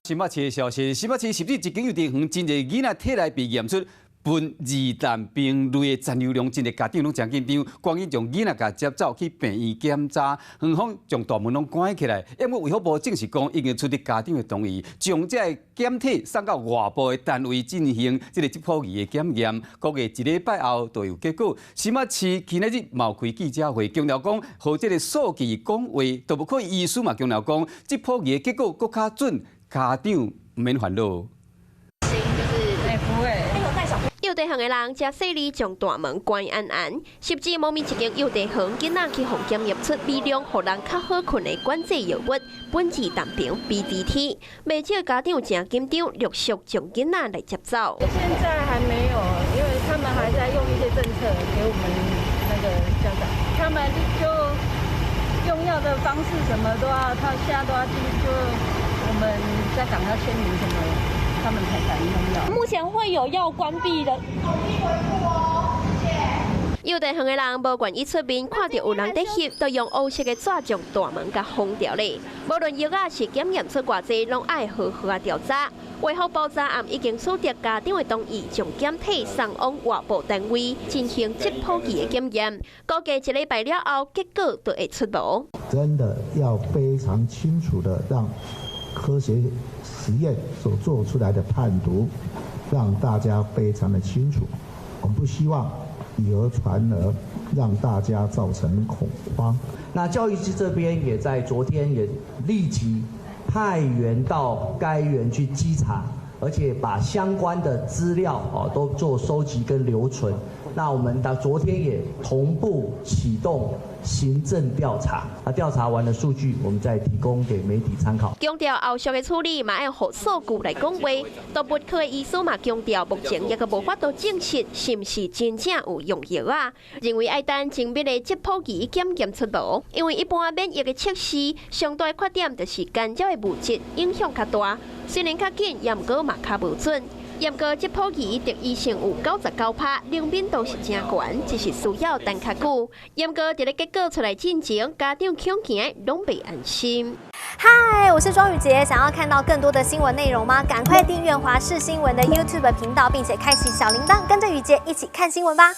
新北市的消息，新北市是不是一间幼稚园真侪囡仔体内被验出苯二氮平类的残留量，真侪家长拢真紧张，赶紧将囡仔甲接走去病院检查，园方将大门拢关起来。因为卫福部证实讲，已经取得家长的同意，将这个检体送到外部的单位进行这个质谱仪的检验。估计一礼拜后就有结果。新北市今日冒开记者会，强调讲，和这个数据讲话，都不可以医师嘛强调讲，质谱仪的结果更较准，家长唔免烦恼。幼稚园的人食细里将大门关安安，甚至某面一间幼稚园囡仔去phòng檢驗出微量，讓人較好困的管制藥物苯二氮平 BDT， 不少家長正緊張，陸續將囡仔來接走。現在還沒有，因為他們還在用一些政策給我們那個家長，他們就用藥的方式什麼都要，他現在都要就我們家長要簽名什麼的。他們才敢用藥。目前會有要關閉的。幼稚園的人無願意出面，看到有人在翕，就用黑色的紙將大門甲封掉咧。無論藥啊是檢驗出偌濟，攏愛好好啊調查。衛福部昨暗已經取得家長的同意，將檢體送往外部單位進行質譜儀的檢驗。估計一禮拜了後，結果就會出爐。真的要非常清楚的讓科學實驗所做出來的判讀，讓大家非常的清楚。我們不希望以訛傳訛，讓大家造成恐慌。那教育局這邊也在昨天也立即派員到該園去稽查，而且把相關的資料都做收集跟留存。那我們到昨天也同步啟動行政調查，調查完的數據，我們再提供給媒體參考。強調後續嘅處理嘛要學數據來講話，都不科的醫師嘛強調，目前亦個無法度證實是唔是真正有用藥啊，認為要等精密嘅質譜儀檢驗出爐，因為一般免疫嘅測試上大缺點就是干擾嘅物質影響較大，雖然較緊，也毋過嘛較無準。驗過質譜儀得醫性有99%，靈敏度是真高，只是需要等較久。驗過這個結果出來進前，家長恐驚攏袂安心。嗨，我是莊宇杰，想要看到更多的新聞內容嗎？趕快訂閱華視新聞的 YouTube 頻道，並且開啟小鈴鐺，跟着宇杰一起看新聞吧。